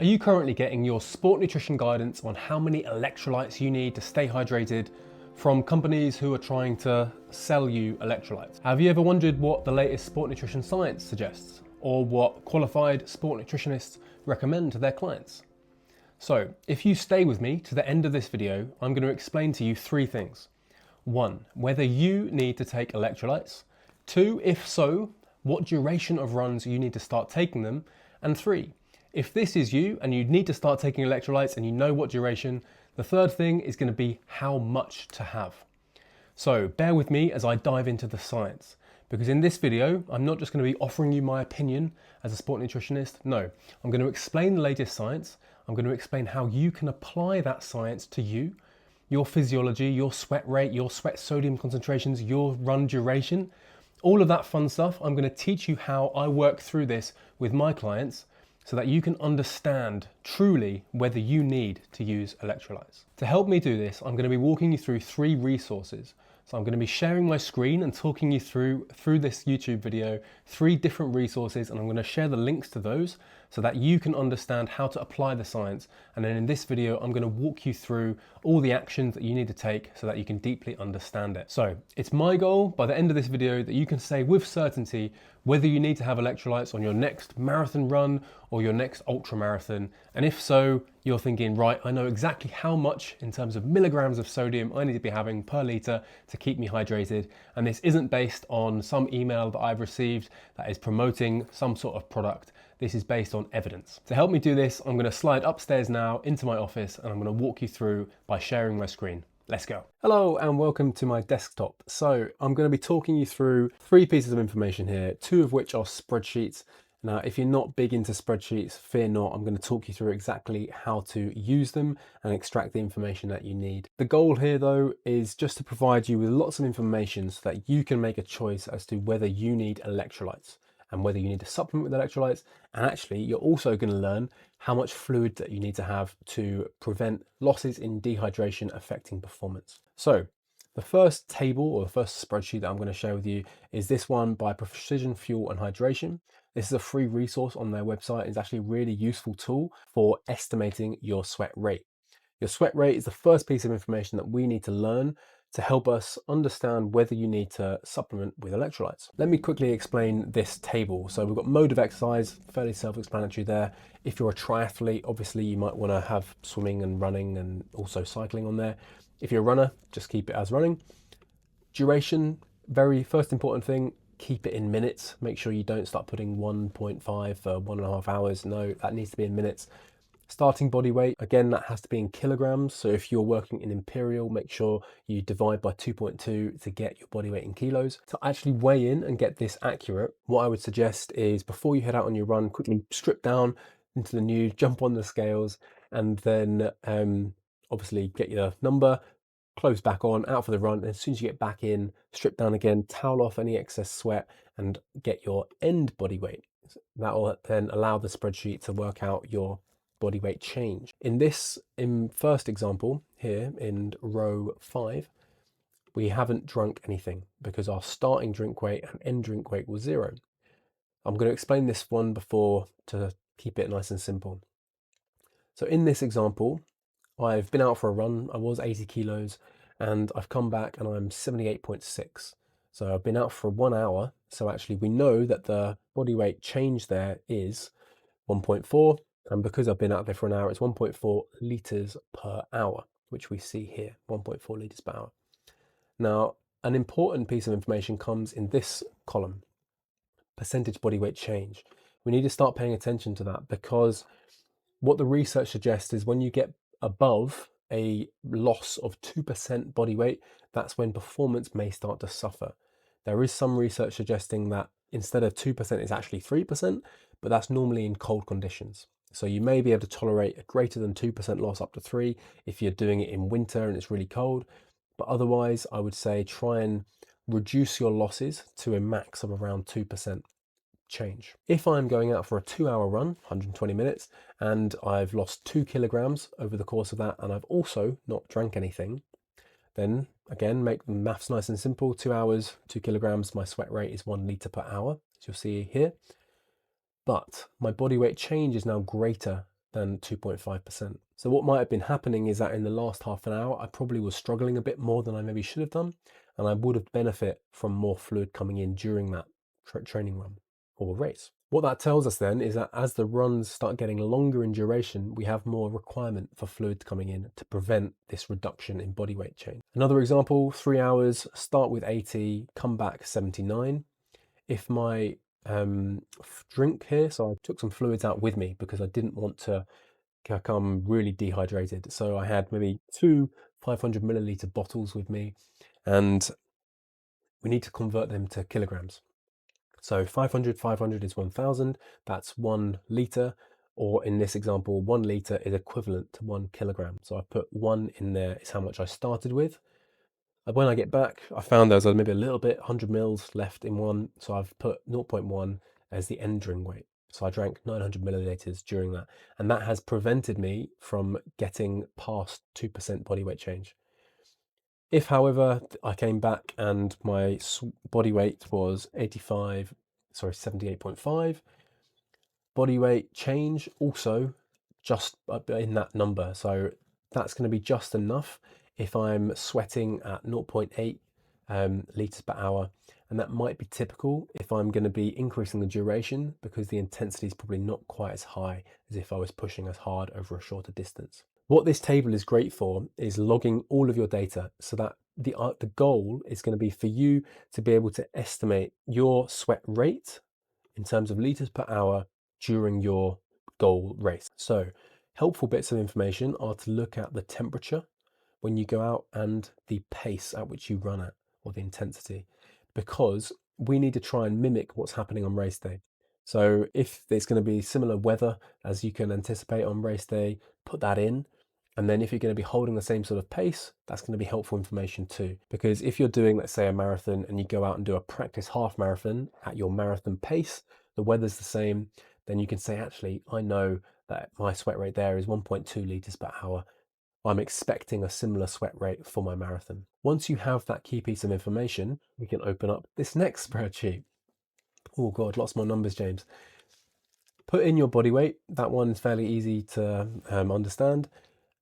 Are you currently getting your sport nutrition guidance on how many electrolytes you need to stay hydrated from companies who are trying to sell you electrolytes? Have you ever wondered what the latest sport nutrition science suggests, or what qualified sport nutritionists recommend to their clients? So, if you stay with me to the end of this video, I'm going to explain to you three things. 1, whether you need to take electrolytes. 2, if so, what duration of runs you need to start taking them. And 3, if this is you and you need to start taking electrolytes and you know what duration, the third thing is going to be how much to have. So bear with me as I dive into the science, because in this video, I'm not just going to be offering you my opinion as a sport nutritionist. No, I'm going to explain the latest science. I'm going to explain how you can apply that science to you, your physiology, your sweat rate, your sweat sodium concentrations, your run duration, all of that fun stuff. I'm going to teach you how I work through this with my clients so that you can understand truly whether you need to use electrolytes. To help me do this, I'm going to be walking you through 3 resources. So I'm going to be sharing my screen and talking you through this YouTube video, 3 different resources, and I'm going to share the links to those so that you can understand how to apply the science. And then in this video, I'm going to walk you through all the actions that you need to take so that you can deeply understand it. So it's my goal by the end of this video that you can say with certainty whether you need to have electrolytes on your next marathon run or your next ultra marathon. And if so, you're thinking, right, I know exactly how much in terms of milligrams of sodium I need to be having per litre to keep me hydrated. And this isn't based on some email that I've received that is promoting some sort of product. This is based on evidence. To help me do this, I'm going to slide upstairs now into my office and I'm going to walk you through by sharing my screen. Let's go. Hello and welcome to my desktop. So I'm going to be talking you through 3 pieces of information here, 2 of which are spreadsheets. Now, if you're not big into spreadsheets, fear not. I'm going to talk you through exactly how to use them and extract the information that you need. The goal here, though, is just to provide you with lots of information so that you can make a choice as to whether you need electrolytes and whether you need to supplement with electrolytes. And actually, you're also going to learn how much fluid that you need to have to prevent losses in dehydration affecting performance. So the first table or the first spreadsheet that I'm going to share with you is this one by Precision Fuel and Hydration. This is a free resource on their website. It's actually a really useful tool for estimating your sweat rate. Your sweat rate is the first piece of information that we need to learn to help us understand whether you need to supplement with electrolytes. Let me quickly explain this table. So we've got mode of exercise, fairly self-explanatory there. If you're a triathlete, obviously you might want to have swimming and running and also cycling on there. If you're a runner, just keep it as running. Duration, very first important thing, keep it in minutes. Make sure you don't start putting 1.5 for 1.5 hours. No, that needs to be in minutes. Starting body weight, again, that has to be in kilograms. So if you're working in imperial, make sure you divide by 2.2 to get your body weight in kilos. To actually weigh in and get this accurate, what I would suggest is before you head out on your run, quickly strip down into the nude, jump on the scales, and then obviously get your number, clothes back on, out for the run. And as soon as you get back in, strip down again, towel off any excess sweat and get your end body weight. That will then allow the spreadsheet to work out your body weight change. In this first example here in row 5, we haven't drunk anything because our starting drink weight and end drink weight was 0. I'm going to explain this one before to keep it nice and simple. So in this example, I've been out for a run. I was 80 kilos and I've come back and I'm 78.6. So I've been out for 1 hour. So actually we know that the body weight change there is 1.4. And because I've been out there for an hour, it's 1.4 litres per hour, which we see here, 1.4 litres per hour. Now, an important piece of information comes in this column, percentage body weight change. We need to start paying attention to that because what the research suggests is when you get above a loss of 2% body weight, that's when performance may start to suffer. There is some research suggesting that instead of 2%, it's actually 3%, but that's normally in cold conditions. So you may be able to tolerate a greater than 2% loss up to 3 if you're doing it in winter and it's really cold. But otherwise, I would say try and reduce your losses to a max of around 2% change. If I'm going out for a 2-hour run, 120 minutes, and I've lost 2 kilograms over the course of that, and I've also not drank anything, then again, make the maths nice and simple. 2 hours, 2 kilograms, my sweat rate is 1 litre per hour, as you'll see here. But my body weight change is now greater than 2.5%. So what might have been happening is that in the last half an hour, I probably was struggling a bit more than I maybe should have done, and I would have benefit from more fluid coming in during that training run or race. What that tells us then is that as the runs start getting longer in duration, we have more requirement for fluid coming in to prevent this reduction in body weight change. Another example, 3 hours, start with 80, come back 79. If my drink here, so I took some fluids out with me because I didn't want to become really dehydrated. So I had maybe 2 500 milliliter bottles with me, and we need to convert them to kilograms. So 500 is 1000, that's 1 liter, or in this example, 1 liter is equivalent to 1 kilogram. So I put 1 in there is how much I started with. When I get back, I found there was maybe a little bit, 100 mils left in one. So I've put 0.1 as the entering weight. So I drank 900 milliliters during that. And that has prevented me from getting past 2% body weight change. If, however, I came back and my body weight was 78.5, body weight change also just in that number. So that's going to be just enough if I'm sweating at 0.8 liters per hour. And that might be typical if I'm going to be increasing the duration, because the intensity is probably not quite as high as if I was pushing as hard over a shorter distance. What this table is great for is logging all of your data, so that the goal is going to be for you to be able to estimate your sweat rate in terms of liters per hour during your goal race. So helpful bits of information are to look at the temperature when you go out and the pace at which you run at, or the intensity, because we need to try and mimic what's happening on race day. So if there's going to be similar weather as you can anticipate on race day, put that in. And then if you're going to be holding the same sort of pace, that's going to be helpful information too. Because if you're doing, let's say, a marathon and you go out and do a practice half marathon at your marathon pace, the weather's the same, then you can say, actually, I know that my sweat rate there is 1.2 liters per hour. I'm expecting a similar sweat rate for my marathon. Once you have that key piece of information, we can open up this next spreadsheet. Oh God, lots more numbers, James. Put in your body weight. That one is fairly easy to understand.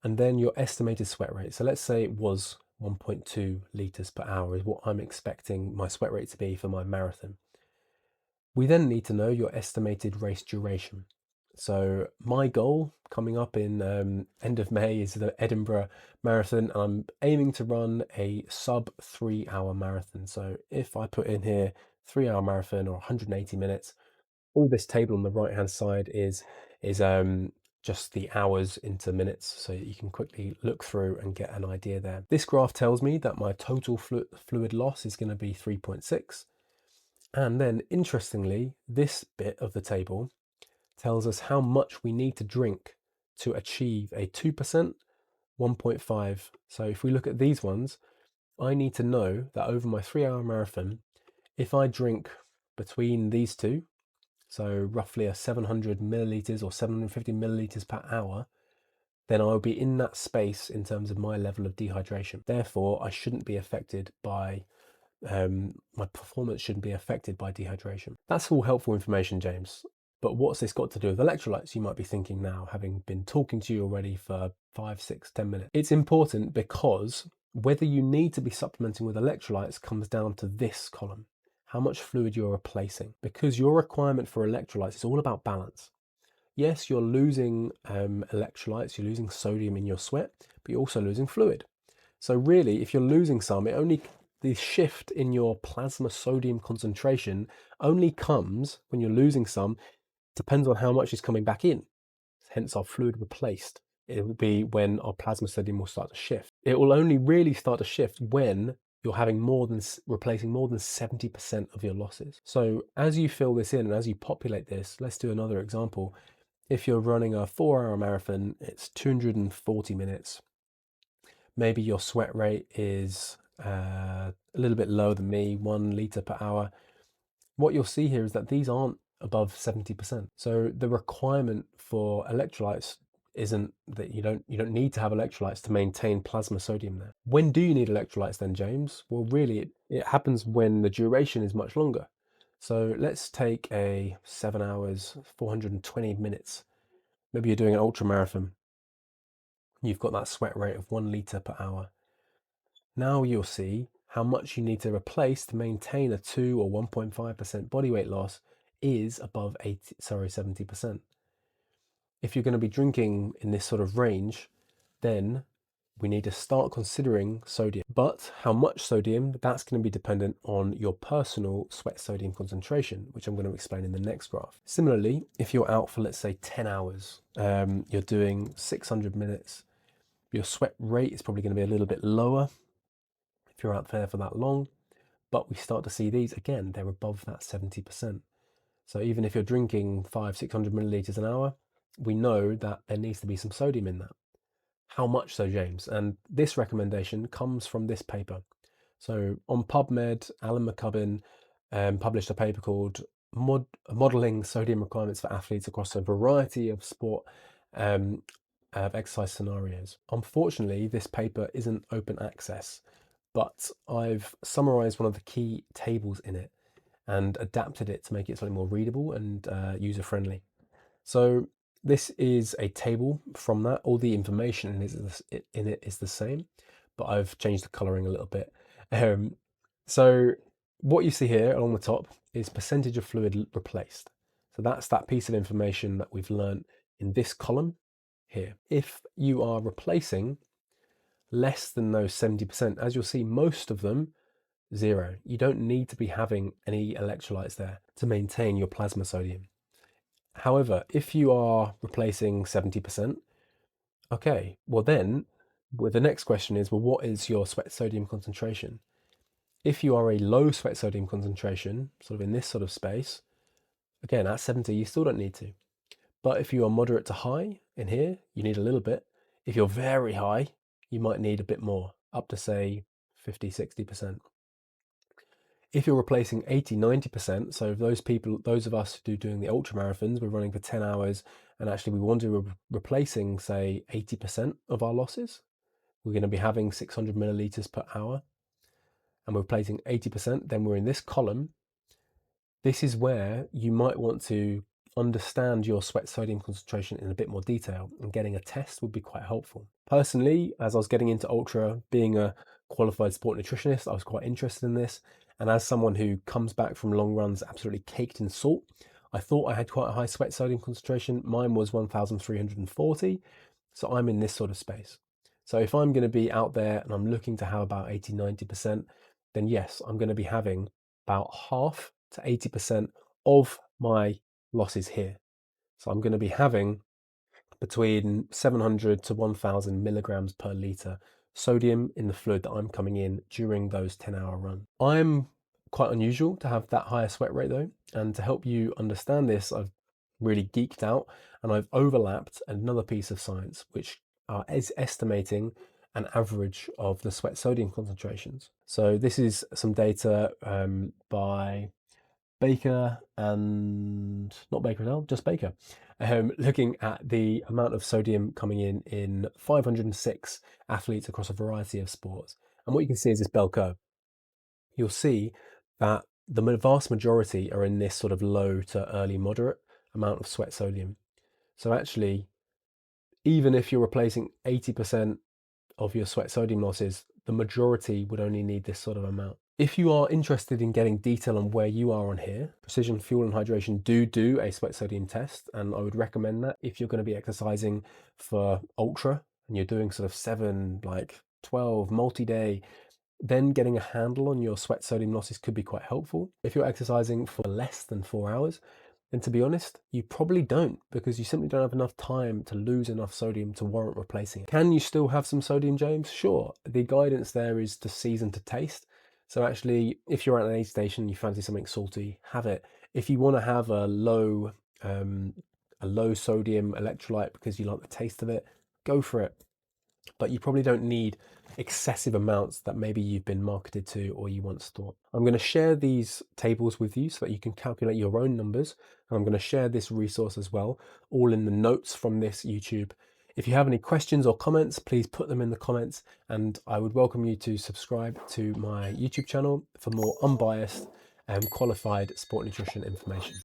And then your estimated sweat rate. So let's say it was 1.2 liters per hour is what I'm expecting my sweat rate to be for my marathon. We then need to know your estimated race duration. So my goal coming up in end of May is the Edinburgh Marathon. I'm aiming to run a sub 3 hour marathon. So if I put in here 3 hour marathon or 180 minutes, all this table on the right hand side is just the hours into minutes, so you can quickly look through and get an idea there. This graph tells me that my total fluid loss is going to be 3.6. And then interestingly, this bit of the table tells us how much we need to drink to achieve a 2%, 1.5. So if we look at these ones, I need to know that over my 3 hour marathon, if I drink between these two, so roughly a 700 milliliters or 750 milliliters per hour, then I'll be in that space in terms of my level of dehydration. Therefore, I shouldn't be affected by, my performance shouldn't be affected by dehydration. That's all helpful information, James. But what's this got to do with electrolytes, you might be thinking now, having been talking to you already for 5, 6, 10 minutes. It's important because whether you need to be supplementing with electrolytes comes down to this column, how much fluid you're replacing, because your requirement for electrolytes is all about balance. Yes, you're losing electrolytes, you're losing sodium in your sweat, but you're also losing fluid. So really, if you're losing some, the shift in your plasma sodium concentration only comes when you're losing some, depends on how much is coming back in, hence our fluid replaced. It will be when our plasma sodium will start to shift. It will only really start to shift when you're having replacing more than 70% of your losses. So as you fill this in and as you populate this, let's do another example. If you're running a 4 hour marathon, it's 240 minutes. Maybe your sweat rate is a little bit lower than me, 1 liter per hour. What you'll see here is that these aren't above 70%. So the requirement for electrolytes isn't that you don't need to have electrolytes to maintain plasma sodium there. When do you need electrolytes then, James? Well, really, it happens when the duration is much longer. So let's take a 7 hours, 420 minutes Maybe you're doing an ultra marathon. You've got that sweat rate of 1 litre per hour. Now you'll see how much you need to replace to maintain a 2 or 1.5% body weight loss is above 70%. If you're going to be drinking in this sort of range, then we need to start considering sodium. But how much sodium, that's going to be dependent on your personal sweat sodium concentration, which I'm going to explain in the next graph. Similarly, if you're out for, let's say, 10 hours, you're doing 600 minutes, your sweat rate is probably going to be a little bit lower if you're out there for that long. But we start to see these, again, they're above that 70%. So even if you're drinking 500-600 milliliters an hour, we know that there needs to be some sodium in that. How much so, James? And this recommendation comes from this paper. So on PubMed, Alan McCubbin published a paper called Modeling Sodium Requirements for Athletes Across a Variety of Sport of Exercise Scenarios. Unfortunately, this paper isn't open access, but I've summarized one of the key tables in it and adapted it to make it slightly more readable and user-friendly. So this is a table from that. All the information in it is the same, but I've changed the coloring a little bit. So what you see here along the top is percentage of fluid replaced. So that's that piece of information that we've learned in this column here. If you are replacing less than those 70%, as you'll see, most of them, 0. You don't need to be having any electrolytes there to maintain your plasma sodium. However, if you are replacing 70%, okay, well then, the next question is, well, what is your sweat sodium concentration? If you are a low sweat sodium concentration, sort of in this sort of space, again, at 70, you still don't need to. But if you are moderate to high in here, you need a little bit. If you're very high, you might need a bit more, up to say 50-60%. If you're replacing 80-90%, so those of us who doing the ultra marathons, we're running for 10 hours, and actually we want to be replacing, say, 80% of our losses, we're going to be having 600 milliliters per hour, and we're replacing 80%, then we're in this column. This is where you might want to understand your sweat sodium concentration in a bit more detail, and getting a test would be quite helpful. Personally, as I was getting into ultra, being a qualified sport nutritionist, I was quite interested in this. And as someone who comes back from long runs absolutely caked in salt, I thought I had quite a high sweat sodium concentration. Mine was 1,340. So I'm in this sort of space. So if I'm going to be out there and I'm looking to have about 80-90%, then yes, I'm going to be having about half to 80% of my losses here. So I'm going to be having between 700 to 1,000 milligrams per litre sodium in the fluid that I'm coming in during those 10-hour runs. I'm quite unusual to have that higher sweat rate though, and to help you understand this, I've really geeked out and I've overlapped another piece of science which is estimating an average of the sweat sodium concentrations. So this is some data by Baker and not Baker and just Baker, looking at the amount of sodium coming in 506 athletes across a variety of sports. And what you can see is this bell curve. You'll see that the vast majority are in this sort of low to early moderate amount of sweat sodium. So actually, even if you're replacing 80% of your sweat sodium losses, the majority would only need this sort of amount. If you are interested in getting detail on where you are on here, Precision Fuel and Hydration do a sweat sodium test, and I would recommend that if you're going to be exercising for ultra and you're doing sort of 7, 12 multi-day, then getting a handle on your sweat sodium losses could be quite helpful. If you're exercising for less than 4 hours, then to be honest, you probably don't, because you simply don't have enough time to lose enough sodium to warrant replacing it. Can you still have some sodium, James? Sure. The guidance there is to season to taste. So actually, if you're at an aid station, you fancy something salty, have it. If you want to have a low sodium electrolyte because you like the taste of it, go for it. But you probably don't need excessive amounts that maybe you've been marketed to or you once thought. I'm going to share these tables with you so that you can calculate your own numbers. And I'm going to share this resource as well, all in the notes from this YouTube. If you have any questions or comments, please put them in the comments, and I would welcome you to subscribe to my YouTube channel for more unbiased and qualified sport nutrition information.